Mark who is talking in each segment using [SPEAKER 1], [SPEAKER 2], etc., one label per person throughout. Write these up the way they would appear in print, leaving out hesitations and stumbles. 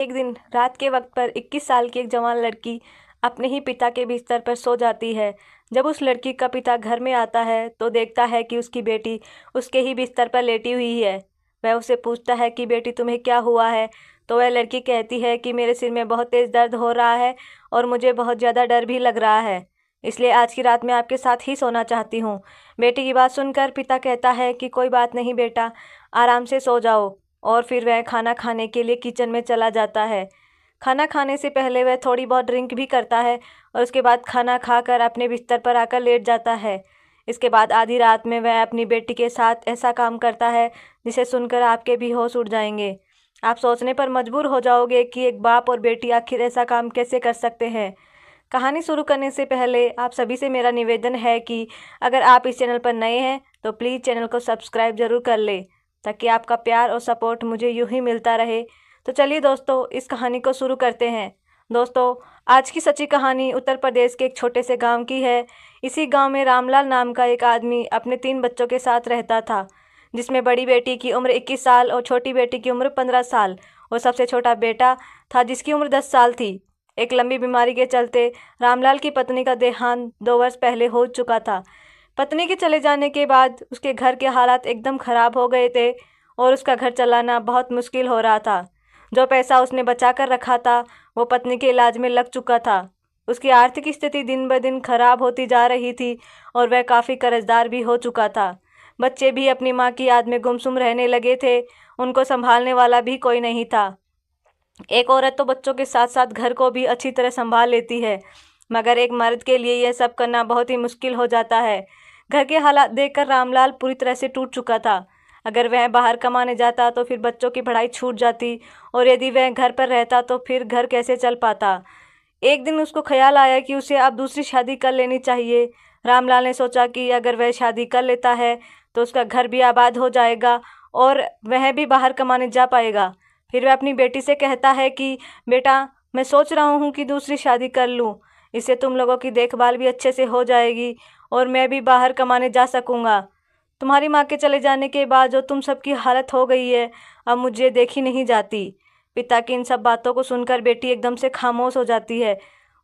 [SPEAKER 1] एक दिन रात के वक्त पर 21 साल की एक जवान लड़की अपने ही पिता के बिस्तर पर सो जाती है। जब उस लड़की का पिता घर में आता है तो देखता है कि उसकी बेटी उसके ही बिस्तर पर लेटी हुई है। वह उससे पूछता है कि बेटी तुम्हें क्या हुआ है। तो वह लड़की कहती है कि मेरे सिर में बहुत तेज़ दर्द हो रहा है और मुझे बहुत ज़्यादा डर भी लग रहा है, इसलिए आज की रात मैं आपके साथ ही सोना चाहती हूँ। बेटी की बात सुनकर पिता कहता है कि कोई बात नहीं बेटा, आराम से सो जाओ। और फिर वह खाना खाने के लिए किचन में चला जाता है। खाना खाने से पहले वह थोड़ी बहुत ड्रिंक भी करता है और उसके बाद खाना खाकर अपने बिस्तर पर आकर लेट जाता है। इसके बाद आधी रात में वह अपनी बेटी के साथ ऐसा काम करता है जिसे सुनकर आपके भी होश उड़ जाएंगे। आप सोचने पर मजबूर हो जाओगे कि एक बाप और बेटी आखिर ऐसा काम कैसे कर सकते हैं। कहानी शुरू करने से पहले आप सभी से मेरा निवेदन है कि अगर आप इस चैनल पर नए हैं तो प्लीज़ चैनल को सब्सक्राइब ज़रूर कर ले, ताकि आपका प्यार और सपोर्ट मुझे यूं ही मिलता रहे। तो चलिए दोस्तों, इस कहानी को शुरू करते हैं। दोस्तों, आज की सच्ची कहानी उत्तर प्रदेश के एक छोटे से गांव की है। इसी गांव में रामलाल नाम का एक आदमी अपने 3 बच्चों के साथ रहता था, जिसमें बड़ी बेटी की उम्र 21 साल और छोटी बेटी की उम्र 15 साल और सबसे छोटा बेटा था जिसकी उम्र 10 साल थी। एक लंबी बीमारी के चलते रामलाल की पत्नी का देहांत 2 वर्ष पहले हो चुका था। पत्नी के चले जाने के बाद उसके घर के हालात एकदम ख़राब हो गए थे और उसका घर चलाना बहुत मुश्किल हो रहा था। जो पैसा उसने बचा कर रखा था वो पत्नी के इलाज में लग चुका था। उसकी आर्थिक स्थिति दिन ब दिन खराब होती जा रही थी और वह काफ़ी कर्जदार भी हो चुका था। बच्चे भी अपनी माँ की याद में गुमसुम रहने लगे थे, उनको संभालने वाला भी कोई नहीं था। एक औरत तो बच्चों के साथ साथ घर को भी अच्छी तरह संभाल लेती है, मगर एक मर्द के लिए यह सब करना बहुत ही मुश्किल हो जाता है। घर के हालात देखकर रामलाल पूरी तरह से टूट चुका था। अगर वह बाहर कमाने जाता तो फिर बच्चों की पढ़ाई छूट जाती और यदि वह घर पर रहता तो फिर घर कैसे चल पाता। एक दिन उसको ख्याल आया कि उसे अब दूसरी शादी कर लेनी चाहिए। रामलाल ने सोचा कि अगर वह शादी कर लेता है तो उसका घर भी आबाद हो जाएगा और वह भी बाहर कमाने जा पाएगा। फिर वह अपनी बेटी से कहता है कि बेटा, मैं सोच रहा हूँ कि दूसरी शादी कर लूँ, इससे तुम लोगों की देखभाल भी अच्छे से हो जाएगी और मैं भी बाहर कमाने जा सकूँगा। तुम्हारी माँ के चले जाने के बाद जो तुम सबकी हालत हो गई है, अब मुझे देखी नहीं जाती। पिता की इन सब बातों को सुनकर बेटी एकदम से खामोश हो जाती है।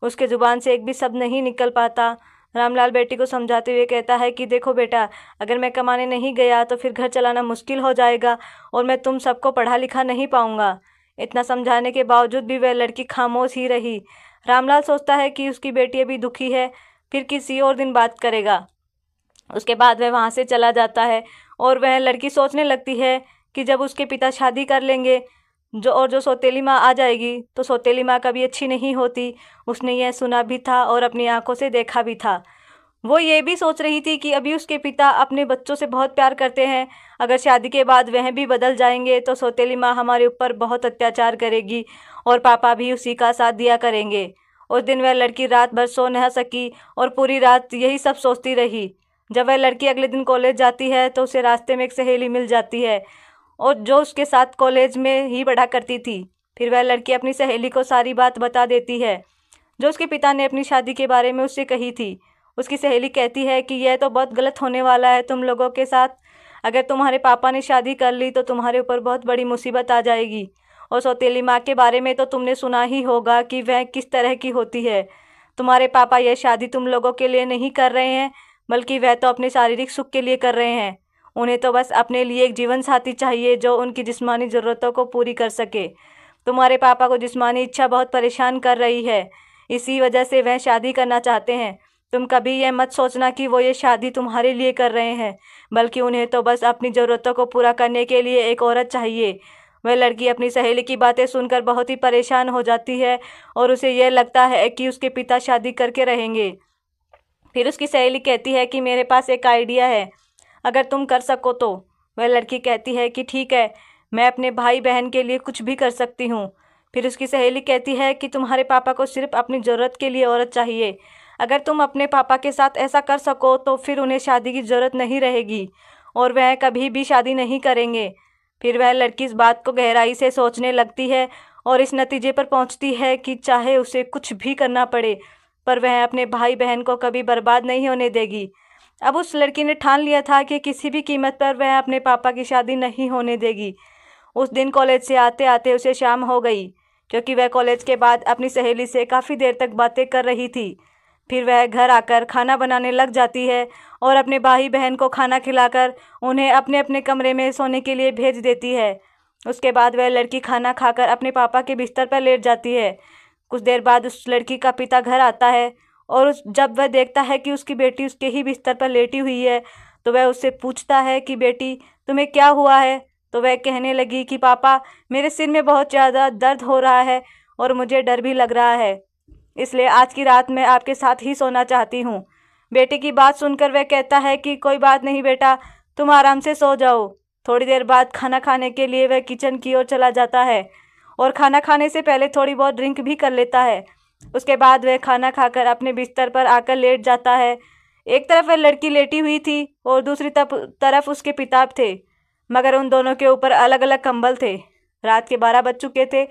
[SPEAKER 1] उसके ज़ुबान से एक भी शब्द नहीं निकल पाता। रामलाल बेटी को समझाते हुए कहता है कि देखो बेटा, अगर मैं कमाने नहीं गया तो फिर घर चलाना मुश्किल हो जाएगा और मैं तुम सबको पढ़ा लिखा नहीं पाऊँगा। इतना समझाने के बावजूद भी वह लड़की खामोश ही रही। रामलाल सोचता है कि उसकी बेटी अभी दुखी है, फिर किसी और दिन बात करेगा। उसके बाद वह वहाँ से चला जाता है और वह लड़की सोचने लगती है कि जब उसके पिता शादी कर लेंगे जो सौतेली माँ आ जाएगी तो सौतेली माँ कभी अच्छी नहीं होती। उसने यह सुना भी था और अपनी आंखों से देखा भी था। वो ये भी सोच रही थी कि अभी उसके पिता अपने बच्चों से बहुत प्यार करते हैं, अगर शादी के बाद वह भी बदल जाएंगे तो सौतेली माँ हमारे ऊपर बहुत अत्याचार करेगी और पापा भी उसी का साथ दिया करेंगे। उस दिन वह लड़की रात भर सो न सकी और पूरी रात यही सब सोचती रही। जब वह लड़की अगले दिन कॉलेज जाती है तो उसे रास्ते में एक सहेली मिल जाती है और जो उसके साथ कॉलेज में ही पढ़ा करती थी। फिर वह लड़की अपनी सहेली को सारी बात बता देती है जो उसके पिता ने अपनी शादी के बारे में उससे कही थी। उसकी सहेली कहती है कि यह तो बहुत गलत होने वाला है तुम लोगों के साथ। अगर तुम्हारे पापा ने शादी कर ली तो तुम्हारे ऊपर बहुत बड़ी मुसीबत आ जाएगी। और सौतेली माँ के बारे में तो तुमने सुना ही होगा कि वह किस तरह की होती है। तुम्हारे पापा यह शादी तुम लोगों के लिए नहीं कर रहे हैं, बल्कि वह तो अपने शारीरिक सुख के लिए कर रहे हैं। उन्हें तो बस अपने लिए एक जीवन साथी चाहिए जो उनकी जिस्मानी ज़रूरतों को पूरी कर सके। तुम्हारे पापा को जिस्मानी इच्छा बहुत परेशान कर रही है, इसी वजह से वह शादी करना चाहते हैं। तुम कभी यह मत सोचना कि वो ये शादी तुम्हारे लिए कर रहे हैं, बल्कि उन्हें तो बस अपनी ज़रूरतों को पूरा करने के लिए एक औरत चाहिए। वह लड़की अपनी सहेली की बातें सुनकर बहुत ही परेशान हो जाती है और उसे यह लगता है कि उसके पिता शादी करके रहेंगे। फिर उसकी सहेली कहती है कि मेरे पास एक आइडिया है, अगर तुम कर सको तो। वह लड़की कहती है कि ठीक है, मैं अपने भाई बहन के लिए कुछ भी कर सकती हूँ। फिर उसकी सहेली कहती है कि तुम्हारे पापा को सिर्फ अपनी ज़रूरत के लिए औरत चाहिए। अगर तुम अपने पापा के साथ ऐसा कर सको तो फिर उन्हें शादी की ज़रूरत नहीं रहेगी और वह कभी भी शादी नहीं करेंगे। फिर वह लड़की इस बात को गहराई से सोचने लगती है और इस नतीजे पर पहुंचती है कि चाहे उसे कुछ भी करना पड़े, पर वह अपने भाई बहन को कभी बर्बाद नहीं होने देगी। अब उस लड़की ने ठान लिया था कि किसी भी कीमत पर वह अपने पापा की शादी नहीं होने देगी। उस दिन कॉलेज से आते आते उसे शाम हो गई। क्योंकि वह कॉलेज के बाद अपनी सहेली से काफ़ी देर तक बातें कर रही थी। फिर वह घर आकर खाना बनाने लग जाती है और अपने भाई बहन को खाना खिलाकर उन्हें अपने अपने कमरे में सोने के लिए भेज देती है। उसके बाद वह लड़की खाना खाकर अपने पापा के बिस्तर पर लेट जाती है। कुछ देर बाद उस लड़की का पिता घर आता है और जब वह देखता है कि उसकी बेटी उसके ही बिस्तर पर लेटी हुई है तो वह उससे पूछता है कि बेटी, तुम्हें क्या हुआ है। तो वह कहने लगी कि पापा, मेरे सिर में बहुत ज़्यादा दर्द हो रहा है और मुझे डर भी लग रहा है, इसलिए आज की रात मैं आपके साथ ही सोना चाहती हूँ। बेटे की बात सुनकर वह कहता है कि कोई बात नहीं बेटा, तुम आराम से सो जाओ। थोड़ी देर बाद खाना खाने के लिए वह किचन की ओर चला जाता है और खाना खाने से पहले थोड़ी बहुत ड्रिंक भी कर लेता है। उसके बाद वह खाना खाकर अपने बिस्तर पर आकर लेट जाता है। एक तरफ वह लड़की लेटी हुई थी और दूसरी तरफ उसके पिता थे, मगर उन दोनों के ऊपर अलग अलग कंबल थे। रात के 12 बज चुके थे,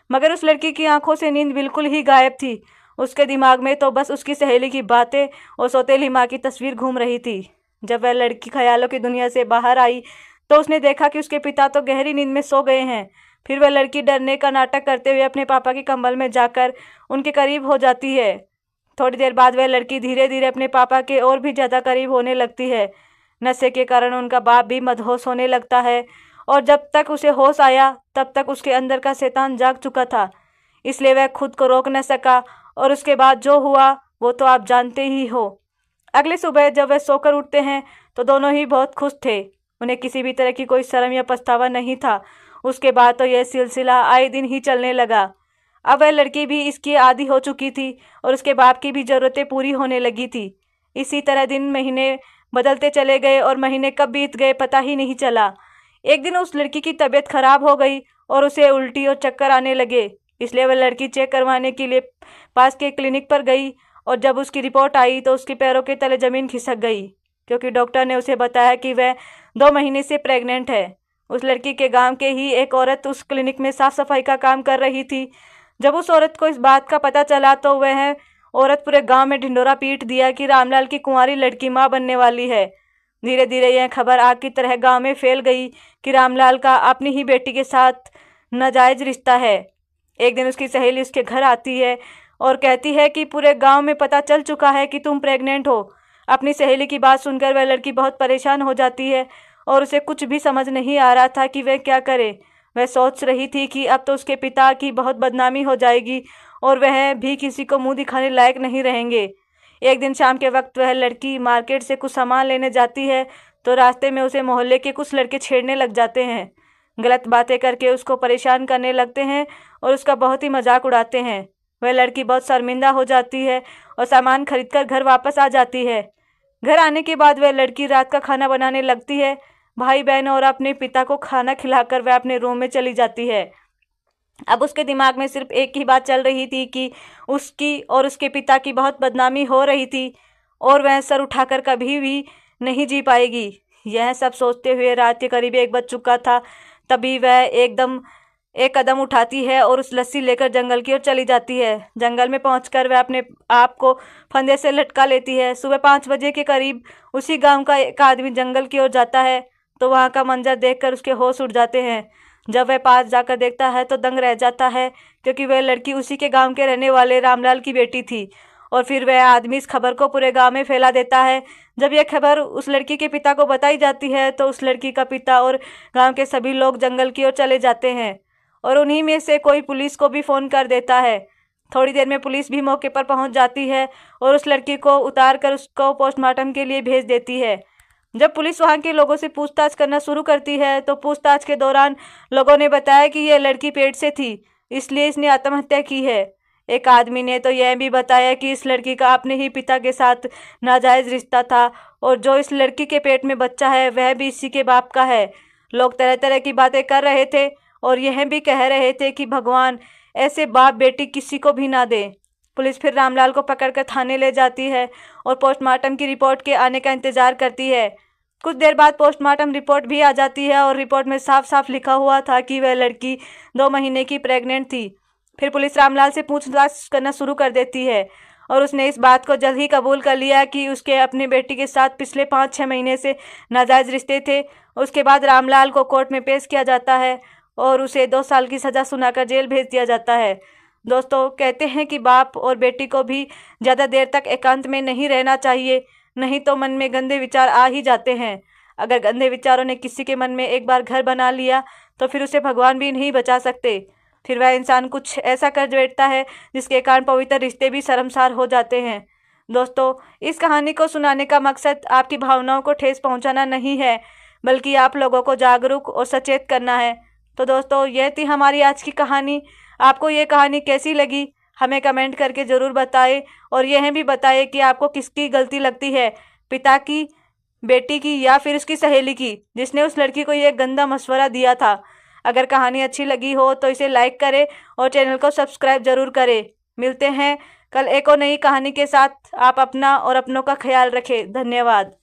[SPEAKER 1] मगर उस लड़की की आंखों से नींद बिल्कुल ही गायब थी। उसके दिमाग में तो बस उसकी सहेली की बातें और सौतेली माँ की तस्वीर घूम रही थी। जब वह लड़की ख्यालों की दुनिया से बाहर आई तो उसने देखा कि उसके पिता तो गहरी नींद में सो गए हैं। फिर वह लड़की डरने का नाटक करते हुए अपने पापा के कंबल में जाकर उनके करीब हो जाती है। थोड़ी देर बाद वह लड़की धीरे धीरे अपने पापा के और भी ज़्यादा करीब होने लगती है। नशे के कारण उनका बाप भी मदहोश होने लगता है और जब तक उसे होश आया तब तक उसके अंदर का शैतान जाग चुका था, इसलिए वह खुद को रोक न सका और उसके बाद जो हुआ वो तो आप जानते ही हो। अगली सुबह जब वह सोकर उठते हैं तो दोनों ही बहुत खुश थे। उन्हें किसी भी तरह की कोई शर्म या पछतावा नहीं था। उसके बाद तो यह सिलसिला आए दिन ही चलने लगा। अब वह लड़की भी इसकी आदी हो चुकी थी और उसके बाप की भी ज़रूरतें पूरी होने लगी थी। इसी तरह दिन महीने बदलते चले गए और महीने कब बीत गए पता ही नहीं चला। एक दिन उस लड़की की तबीयत खराब हो गई और उसे उल्टी और चक्कर आने लगे, इसलिए वह लड़की चेक करवाने के लिए पास के क्लिनिक पर गई और जब उसकी रिपोर्ट आई तो उसके पैरों के तले ज़मीन खिसक गई, क्योंकि डॉक्टर ने उसे बताया कि वह 2 महीने से प्रेग्नेंट है। उस लड़की के गांव के ही एक औरत उस क्लिनिक में साफ सफाई का काम कर रही थी। जब उस औरत को इस बात का पता चला तो वह औरत पूरे गांव में ढिंडोरा पीट दिया कि रामलाल की कुंवारी लड़की माँ बनने वाली है। धीरे धीरे यह खबर आग की तरह गांव में फैल गई कि रामलाल का अपनी ही बेटी के साथ नाजायज रिश्ता है। एक दिन उसकी सहेली उसके घर आती है और कहती है कि पूरे गांव में पता चल चुका है कि तुम प्रेग्नेंट हो। अपनी सहेली की बात सुनकर वह लड़की बहुत परेशान हो जाती है और उसे कुछ भी समझ नहीं आ रहा था कि वह क्या करे। वह सोच रही थी कि अब तो उसके पिता की बहुत बदनामी हो जाएगी और वह भी किसी को मुंह दिखाने लायक नहीं रहेंगे। एक दिन शाम के वक्त वह लड़की मार्केट से कुछ सामान लेने जाती है तो रास्ते में उसे मोहल्ले के कुछ लड़के छेड़ने लग जाते हैं। गलत बातें करके उसको परेशान करने लगते हैं और उसका बहुत ही मजाक उड़ाते हैं। वह लड़की बहुत शर्मिंदा हो जाती है और सामान खरीदकर घर वापस आ जाती है। घर आने के बाद वह लड़की रात का खाना बनाने लगती है। भाई बहन और अपने पिता को खाना खिलाकर वह अपने रूम में चली जाती है। अब उसके दिमाग में सिर्फ एक ही बात चल रही थी कि उसकी और उसके पिता की बहुत बदनामी हो रही थी और वह सर उठाकर कभी भी नहीं जी पाएगी। यह सब सोचते हुए रात के करीब 1 बज चुका था। तभी वह एक कदम उठाती है और उस लस्सी लेकर जंगल की ओर चली जाती है। जंगल में पहुंचकर वह अपने आप को फंदे से लटका लेती है। सुबह 5 बजे के करीब उसी गांव का एक आदमी जंगल की ओर जाता है तो वहां का मंजर देखकर उसके होश उड़ जाते हैं। जब वह पास जाकर देखता है तो दंग रह जाता है, क्योंकि वह लड़की उसी के गांव के रहने वाले रामलाल की बेटी थी। और फिर वह आदमी इस खबर को पूरे गांव में फैला देता है। जब यह खबर उस लड़की के पिता को बताई जाती है तो उस लड़की का पिता और गांव के सभी लोग जंगल की ओर चले जाते हैं और उन्हीं में से कोई पुलिस को भी फ़ोन कर देता है। थोड़ी देर में पुलिस भी मौके पर पहुंच जाती है और उस लड़की को उतार कर उसको पोस्टमार्टम के लिए भेज देती है। जब पुलिस वहां के लोगों से पूछताछ करना शुरू करती है तो पूछताछ के दौरान लोगों ने बताया कि यह लड़की पेट से थी, इसलिए इसने आत्महत्या की है। एक आदमी ने तो यह भी बताया कि इस लड़की का अपने ही पिता के साथ नाजायज रिश्ता था और जो इस लड़की के पेट में बच्चा है वह भी इसी के बाप का है। लोग तरह तरह की बातें कर रहे थे और यह भी कह रहे थे कि भगवान ऐसे बाप बेटी किसी को भी ना दे। पुलिस फिर रामलाल को पकड़कर थाने ले जाती है और पोस्टमार्टम की रिपोर्ट के आने का इंतजार करती है। कुछ देर बाद पोस्टमार्टम रिपोर्ट भी आ जाती है और रिपोर्ट में साफ साफ लिखा हुआ था कि वह लड़की 2 महीने की प्रेग्नेंट थी। फिर पुलिस रामलाल से पूछताछ करना शुरू कर देती है और उसने इस बात को जल्द ही कबूल कर लिया कि उसके अपनी बेटी के साथ पिछले 5-6 महीने से नाजायज रिश्ते थे। उसके बाद रामलाल को कोर्ट में पेश किया जाता है और उसे 2 साल की सज़ा सुनाकर जेल भेज दिया जाता है। दोस्तों, कहते हैं कि बाप और बेटी को भी ज़्यादा देर तक एकांत में नहीं रहना चाहिए, नहीं तो मन में गंदे विचार आ ही जाते हैं। अगर गंदे विचारों ने किसी के मन में एक बार घर बना लिया तो फिर उसे भगवान भी नहीं बचा सकते। फिर वह इंसान कुछ ऐसा कर बैठता है जिसके कारण पवित्र रिश्ते भी शर्मसार हो जाते हैं। दोस्तों, इस कहानी को सुनाने का मकसद आपकी भावनाओं को ठेस पहुंचाना नहीं है, बल्कि आप लोगों को जागरूक और सचेत करना है। तो दोस्तों, यह थी हमारी आज की कहानी। आपको ये कहानी कैसी लगी हमें कमेंट करके ज़रूर बताएं, और यह भी बताएं कि आपको किसकी गलती लगती है, पिता की, बेटी की, या फिर उसकी सहेली की, जिसने उस लड़की को ये गंदा मशवरा दिया था। अगर कहानी अच्छी लगी हो तो इसे लाइक करें और चैनल को सब्सक्राइब जरूर करें। मिलते हैं कल एक और नई कहानी के साथ। आप अपना और अपनों का ख्याल रखें। धन्यवाद।